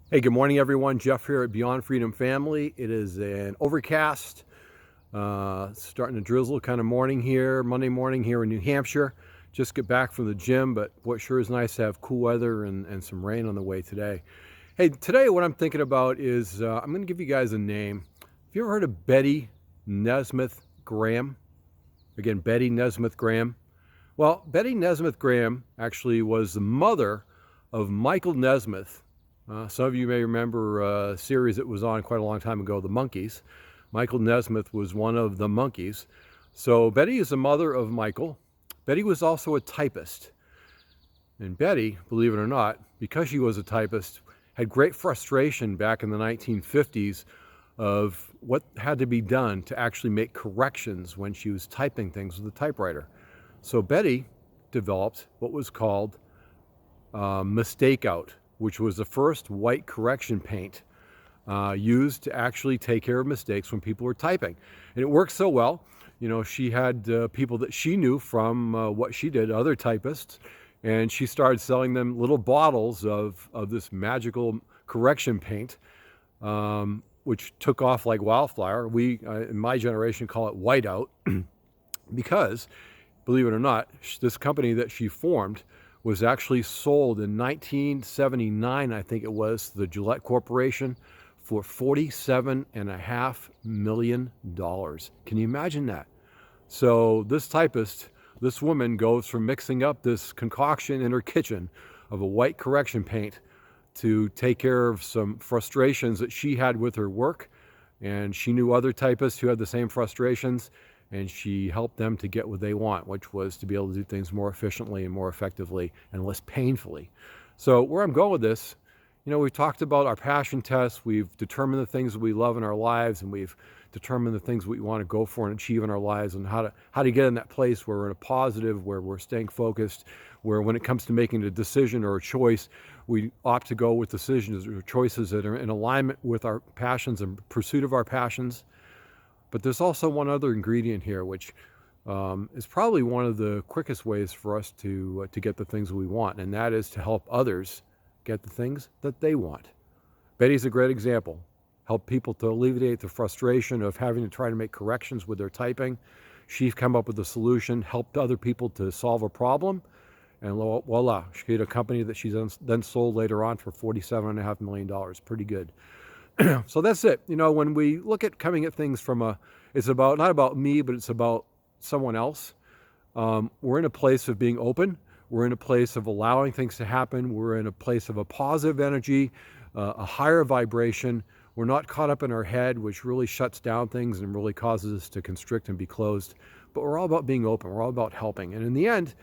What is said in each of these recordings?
Hey, good morning, everyone. Jeff here at Beyond Freedom Family. It is an overcast, starting to drizzle kind of morning here, Monday morning here in New Hampshire. Just get back from the gym, but boy, it sure is nice to have cool weather and some rain on the way today. Hey, today what I'm thinking about is I'm going to give you guys a name. Have you ever heard of Betty Nesmith Graham? Again, Betty Nesmith Graham. Well, Betty Nesmith Graham actually was the mother of Michael Nesmith. Some of you may remember a series that was on quite a long time ago, The Monkees. Michael Nesmith was one of the Monkees. So Betty is the mother of Michael. Betty was also a typist. And Betty, believe it or not, because she was a typist, had great frustration back in the 1950s of what had to be done to actually make corrections when she was typing things with a typewriter. So Betty developed what was called Mistake Out, which was the first white correction paint used to actually take care of mistakes when people were typing. And it worked so well. You know, she had people that she knew from what she did, other typists, and she started selling them little bottles of this magical correction paint, which took off like wildfire. We, in my generation, call it whiteout because, believe it or not, this company that she formed was actually sold in 1979, I think it was, to the Gillette Corporation for $47.5 million. Can you imagine that? So this typist, this woman goes from mixing up this concoction in her kitchen of a white correction paint to take care of some frustrations that she had with her work. And she knew other typists who had the same frustrations, and she helped them to get what they want, which was to be able to do things more efficiently and more effectively and less painfully. So where I'm going with this, you know, we've talked about our passion tests. We've determined the things that we love in our lives, and we've determined the things we want to go for and achieve in our lives, and how to get in that place where we're in a positive, where we're staying focused, where when it comes to making a decision or a choice, we opt to go with decisions or choices that are in alignment with our passions and pursuit of our passions. But there's also one other ingredient here, which is probably one of the quickest ways for us to get the things we want, and that is to help others get the things that they want. Betty's a great example. Help people to alleviate the frustration of having to try to make corrections with their typing. She's come up with a solution, helped other people to solve a problem, and voila, she had a company that she then sold later on for $47.5 million. Pretty good. So that's it. You know, when we look at coming at things from it's about, not about me, but it's about someone else. We're in a place of being open. We're in a place of allowing things to happen. We're in a place of a positive energy, a higher vibration. We're not caught up in our head, which really shuts down things and really causes us to constrict and be closed. But we're all about being open. We're all about helping. And in the end,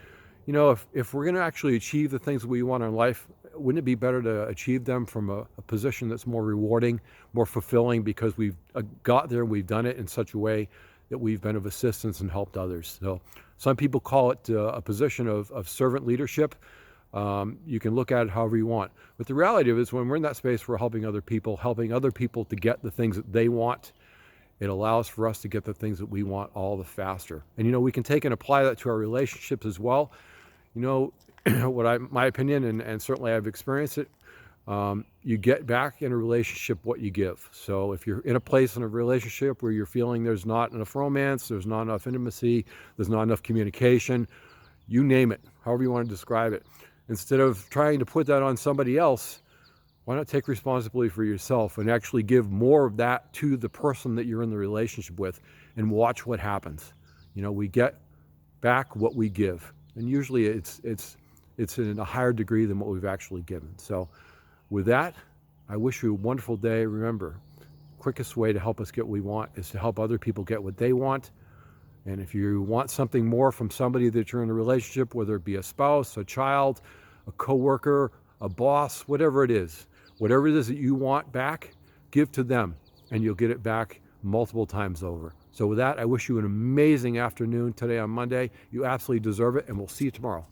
you know, if we're going to actually achieve the things we want in life, wouldn't it be better to achieve them from a position that's more rewarding, more fulfilling, because we've got there, we've done it in such a way that we've been of assistance and helped others. So some people call it a position of servant leadership. You can look at it however you want. But the reality of it is, when we're in that space, we're helping other people to get the things that they want. It allows for us to get the things that we want all the faster. And, you know, we can take and apply that to our relationships as well. You know, my opinion, and certainly I've experienced it, you get back in a relationship what you give. So if you're in a place in a relationship where you're feeling there's not enough romance, there's not enough intimacy, there's not enough communication, you name it, however you want to describe it, instead of trying to put that on somebody else, why not take responsibility for yourself and actually give more of that to the person that you're in the relationship with, and watch what happens. You know, we get back what we give, and usually it's in a higher degree than what we've actually given. So with that, I wish you a wonderful day. Remember, quickest way to help us get what we want is to help other people get what they want. And if you want something more from somebody that you're in a relationship, whether it be a spouse, a child, a coworker, a boss, whatever it is that you want back, give to them, and you'll get it back multiple times over. So with that, I wish you an amazing afternoon today on Monday. You absolutely deserve it, and we'll see you tomorrow.